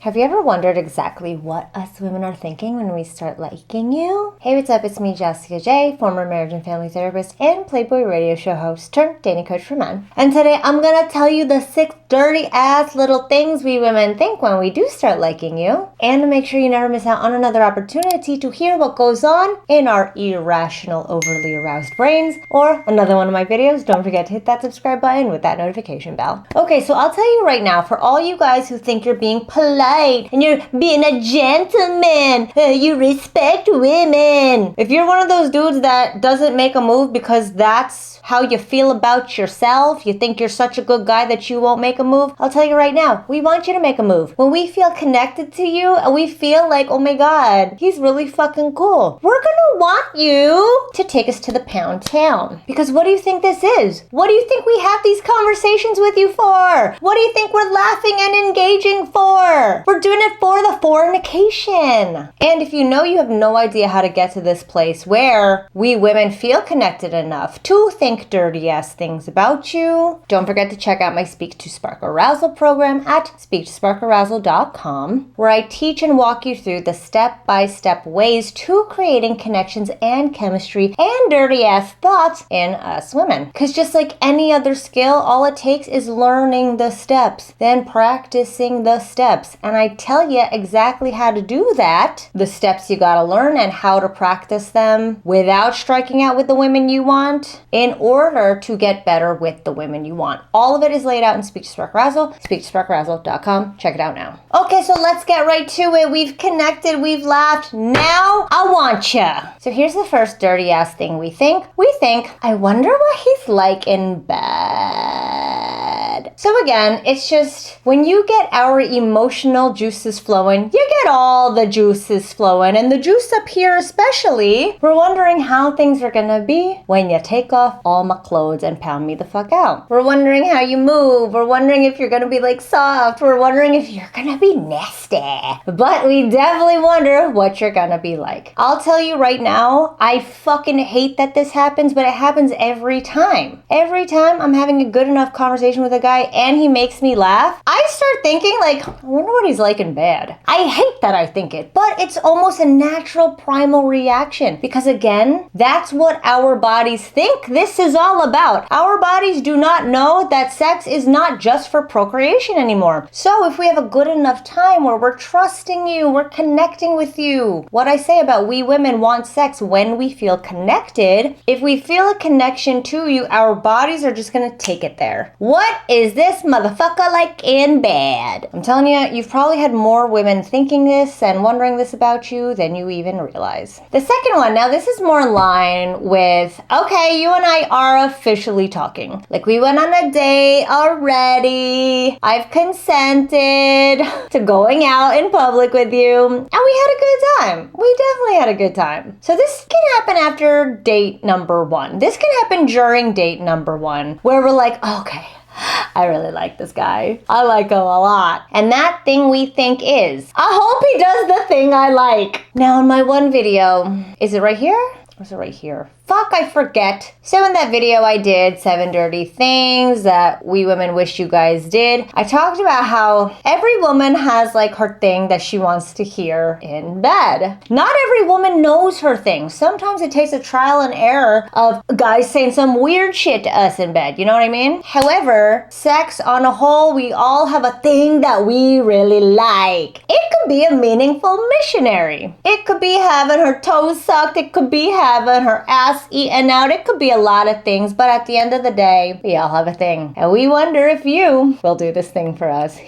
Have you ever wondered exactly what us women are thinking when we start liking you? Hey, what's up? It's me, Jessica J, former marriage and family therapist and Playboy radio show host turned dating coach for men. And today I'm gonna tell you the 6 dirty ass little things we women think when we do start liking you, and to make sure you never miss out on another opportunity to hear what goes on in our irrational, overly aroused brains, or another one of my videos. Don't forget to hit that subscribe button with that notification bell. Okay, so I'll tell you right now, for all you guys who think you're being polite and you're being a gentleman, you respect women. If you're one of those dudes that doesn't make a move because that's how you feel about yourself, you think you're such a good guy that you won't make a move, I'll tell you right now, we want you to make a move. When we feel connected to you and we feel like, oh my god, he's really fucking cool, we're gonna want you to take us to the pound town. Because what do you think this is? What do you think we have these conversations with you for? What do you think we're laughing and engaging for? We're doing it for the fornication. And if you know you have no idea how to get to this place where we women feel connected enough to think dirty ass things about you, don't forget to check out my Speak to Spark Arousal program at speaktosparkarousal.com, where I teach and walk you through the step-by-step ways to creating connections and chemistry and dirty ass thoughts in us women. Because just like any other skill, all it takes is learning the steps, then practicing the steps. And I tell you exactly how to do that, the steps you gotta learn and how to practice them without striking out with the women you want in order to get better with the women you want. All of it is laid out in Speak to Spark Arousal, speaktosparkarousal.com. Check it out now. Okay, so let's get right to it. We've connected, we've laughed. Now I want ya. So here's the first dirty ass thing we think. We think, I wonder what he's like in bed. So again, it's just when you get our emotional juices flowing, you get all the juices flowing, and the juice up here especially, we're wondering how things are gonna be when you take off all my clothes and pound me the fuck out. We're wondering how you move. We're wondering if you're gonna be like soft. We're wondering if you're gonna be nasty. But we definitely wonder what you're gonna be like. I'll tell you right now, I fucking hate that this happens, but it happens every time. Every time I'm having a good enough conversation with a guy and he makes me laugh, I start thinking like, I wonder what he's like in bed. I hate that I think it, but it's almost a natural primal reaction because again, that's what our bodies think this is all about. Our bodies do not know that sex is not just for procreation anymore. So if we have a good enough time where we're trusting you, we're connecting with you, what I say about we women want sex when we feel connected, if we feel a connection to you, our bodies are just gonna take it there. What is this motherfucker like in bed? I'm telling you, you've probably had more women thinking this and wondering this about you than you even realize. The second one, now this is more in line with, okay, you and I are officially talking. Like we went on a date already. I've consented to going out in public with you. And we had a good time. We definitely had a good time. So this can happen after date number 1. This can happen during date number 1, where we're like, okay, I really like this guy. I like him a lot. And that thing we think is, I hope he does the thing I like. Now in my one video, is it right here? Or is it right here? Fuck, I forget. So in that video I did 7 dirty things that we women wish you guys did, I talked about how every woman has like her thing that she wants to hear in bed. Not every woman knows her thing. Sometimes it takes a trial and error of guys saying some weird shit to us in bed. You know what I mean? However, sex on a whole, we all have a thing that we really like. It could be a meaningful missionary. It could be having her toes sucked. It could be having her ass eaten out. It could be a lot of things, but at the end of the day, we all have a thing. And we wonder if you will do this thing for us.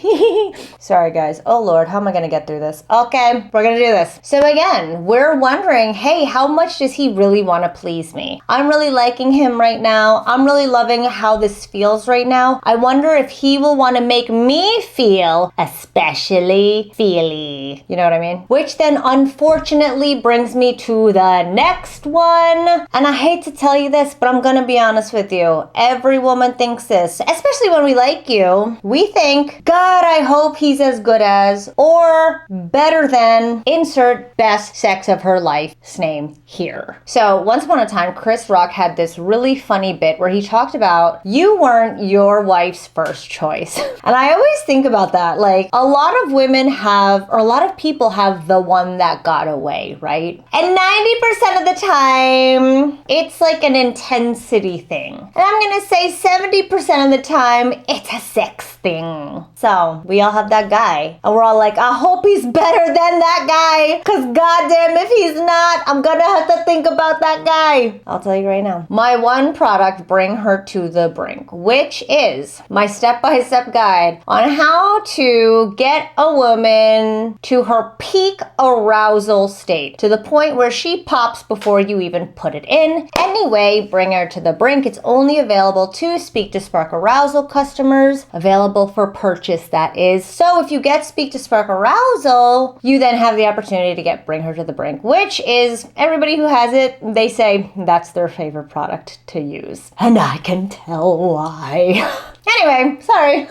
Sorry guys. Oh Lord, how am I gonna get through this? Okay, we're gonna do this. So again, we're wondering, hey, how much does he really want to please me? I'm really liking him right now. I'm really loving how this feels right now. I wonder if he will want to make me feel especially feely. happy. You know what I mean? Which then unfortunately brings me to the next one. And I hate to tell you this, but I'm gonna be honest with you. Every woman thinks this, especially when we like you. We think, God, I hope he's as good as or better than insert best sex of her life's name here. So once upon a time, Chris Rock had this really funny bit where he talked about you weren't your wife's first choice. And I always think about that. Like, a lot of women have, or a lot of people have the one that got away, right? And 90% of the time, it's like an intensity thing. And I'm gonna say 70% of the time, it's a sex thing. So we all have that guy. And we're all like, I hope he's better than that guy. Cause goddamn, if he's not, I'm gonna have to think about that guy. I'll tell you right now. My one product, Bring Her to the Brink, which is my step-by-step guide on how to get a woman to her peak arousal state, to the point where she pops before you even put it in. Anyway, Bring Her to the Brink. It's only available to Speak to Spark Arousal customers, available for purchase, that is. So if you get Speak to Spark Arousal, you then have the opportunity to get Bring Her to the Brink, which is, everybody who has it, they say that's their favorite product to use. And I can tell why. Anyway, sorry.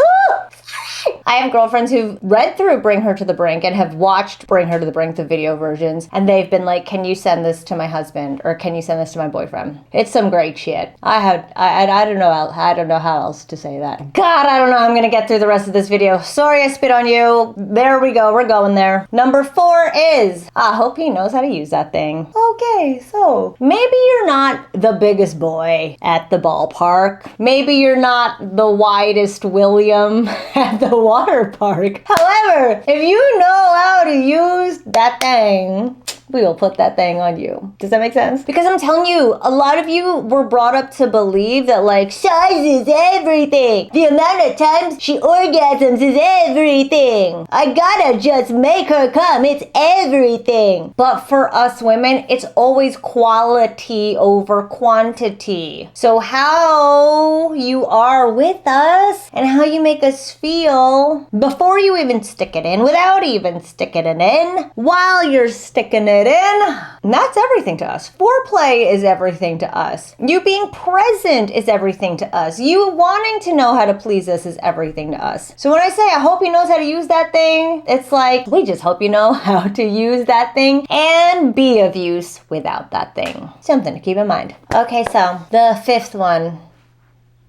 I have girlfriends who've read through Bring Her to the Brink and have watched Bring Her to the Brink, the video versions, and they've been like, can you send this to my husband, or can you send this to my boyfriend? It's some great shit. I don't know how else to say that. God, I don't know how I'm gonna get through the rest of this video. Sorry I spit on you. There we go, we're going there. Number 4 is, I hope he knows how to use that thing. Okay, so maybe you're not the biggest boy at the ballpark. Maybe you're not the widest William at the water park. However, if you know how to use that thing, we will put that thing on you. Does that make sense? Because I'm telling you, a lot of you were brought up to believe that like size is everything. The amount of times she orgasms is everything. I gotta just make her come. It's everything. But for us women, it's always quality over quantity. So how you are with us and how you make us feel before you even stick it in, without even sticking it in, while you're sticking it in, that's everything to us. Foreplay is everything to us. You being present is everything to us. You wanting to know how to please us is everything to us. So when I say I hope he knows how to use that thing, it's like, we just hope you know how to use that thing and be of use without that thing. Something to keep in mind. Okay, so the 5th one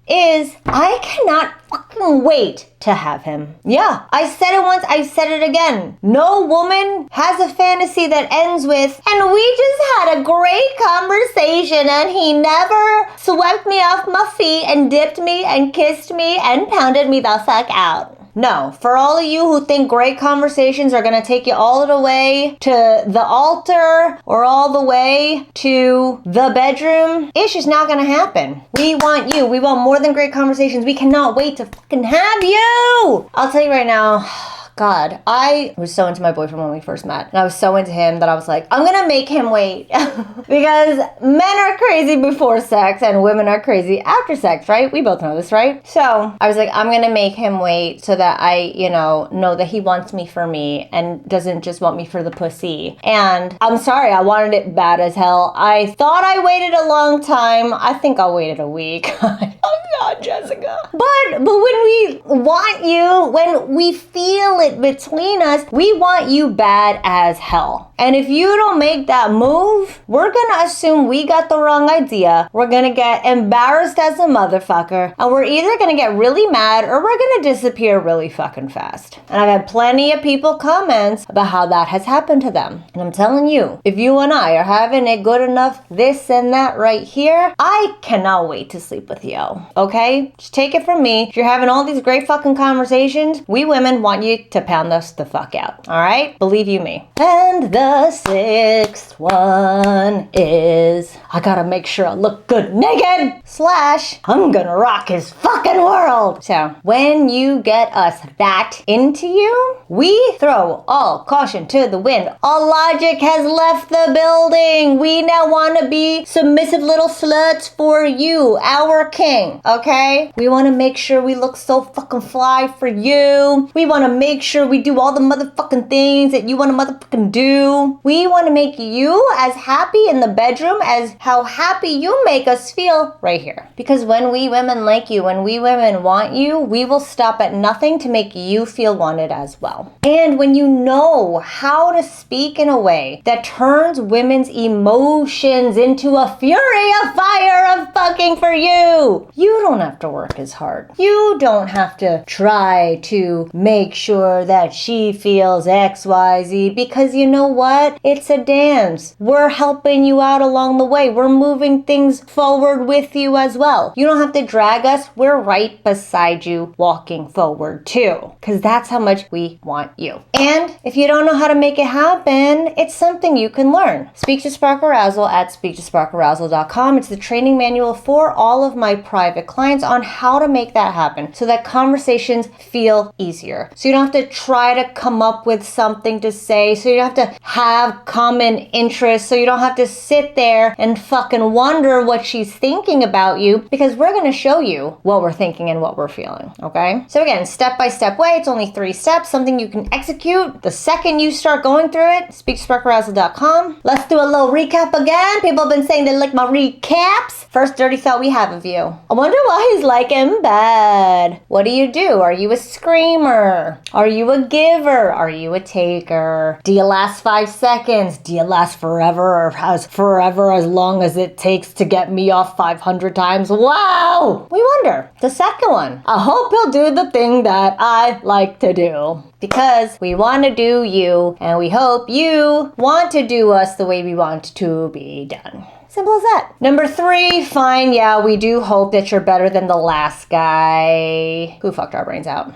is, I cannot fucking wait to have him. Yeah, I said it once, I said it again. No woman has a fantasy that ends with, and we just had a great conversation and he never swept me off my feet and dipped me and kissed me and pounded me the fuck out. No, for all of you who think great conversations are going to take you all the way to the altar or all the way to the bedroom, it's just not going to happen. We want you. We want more than great conversations. We cannot wait to fucking have you. I'll tell you right now, God, I was so into my boyfriend when we first met. And I was so into him that I was like, I'm gonna make him wait. Because men are crazy before sex and women are crazy after sex, right? We both know this, right? So I was like, I'm gonna make him wait so that I, know that he wants me for me and doesn't just want me for the pussy. And I'm sorry, I wanted it bad as hell. I thought I waited a long time. I think I waited a week. I'm not Jessica. But when we want you, when we feel it between us, we want you bad as hell. And if you don't make that move, we're gonna assume we got the wrong idea. We're gonna get embarrassed as a motherfucker, and we're either gonna get really mad or we're gonna disappear really fucking fast. And I've had plenty of people comments about how that has happened to them. And I'm telling you, if you and I are having a good enough this and that right here, I cannot wait to sleep with you. Okay? Just take it from me. If you're having all these great fucking conversations, we women want you to pound us the fuck out. Alright? Believe you me. And the 6th one is, I gotta make sure I look good naked / I'm gonna rock his fucking world. So when you get us that into you, we throw all caution to the wind. All logic has left the building. We now want to be submissive little sluts for you, our king. Okay? okay? We want to make sure we look so fucking fly for you. We want to make sure we do all the motherfucking things that you want to motherfucking do. We want to make you as happy in the bedroom as how happy you make us feel right here. Because when we women like you, when we women want you, we will stop at nothing to make you feel wanted as well. And when you know how to speak in a way that turns women's emotions into a fury of fire of fucking for you, you don't have to work as hard. You don't have to try to make sure that she feels XYZ, because you know what? It's a dance. We're helping you out along the way. We're moving things forward with you as well. You don't have to drag us. We're right beside you walking forward too, because that's how much we want you. And if you don't know how to make it happen, it's something you can learn. Speak to Spark Arousal at speaktosparkarousal.com. It's the training manual for all of my private clients on how to make that happen so that conversations feel easier. So you don't have to try to come up with something to say. So you don't have to have common interests. So you don't have to sit there and fucking wonder what she's thinking about you, because we're going to show you what we're thinking and what we're feeling. Okay? So again, step-by-step way. It's only 3 steps, something you can execute the second you start going through it. SpeakToSparkArousal.com. Let's do a little recap again. People have been saying they like my recaps. First dirty thought we have of you. I wonder why he's like in bed. What do? Are you a screamer? Are you a giver? Are you a taker? Do you last 5 seconds? Do you last forever, or forever as long as it takes to get me off 500 times? Wow! We wonder. The second one. I hope he'll do the thing that I like to do. Because we want to do you, and we hope you want to do us the way we want to be done. Simple as that. Number 3, fine, yeah, we do hope that you're better than the last guy who fucked our brains out.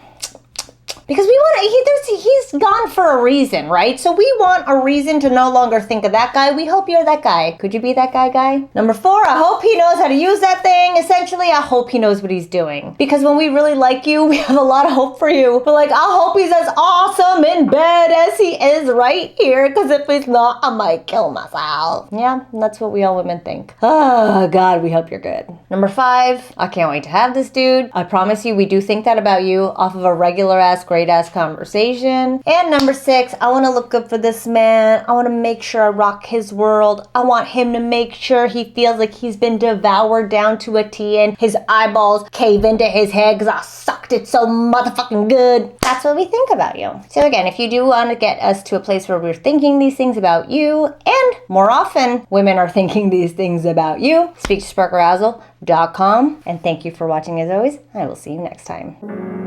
Because we want he's gone for a reason, right? So we want a reason to no longer think of that guy. We hope you're that guy. Could you be that guy? Number 4, I hope he knows how to use that thing. Essentially, I hope he knows what he's doing. Because when we really like you, we have a lot of hope for you. We're like, I hope he's as awesome in bed as he is right here. Because if he's not, I might kill myself. Yeah, that's what we all women think. Oh, God, we hope you're good. Number 5, I can't wait to have this dude. I promise you, we do think that about you off of a regular-ass great-ass conversation. And number 6, I want to look good for this man. I want to make sure I rock his world. I want him to make sure he feels like he's been devoured down to a T and his eyeballs cave into his head because I sucked it so motherfucking good. That's what we think about you. So again, if you do want to get us to a place where we're thinking these things about you, and more often women are thinking these things about you, speak to SparkArousal.com. And thank you for watching as always. I will see you next time.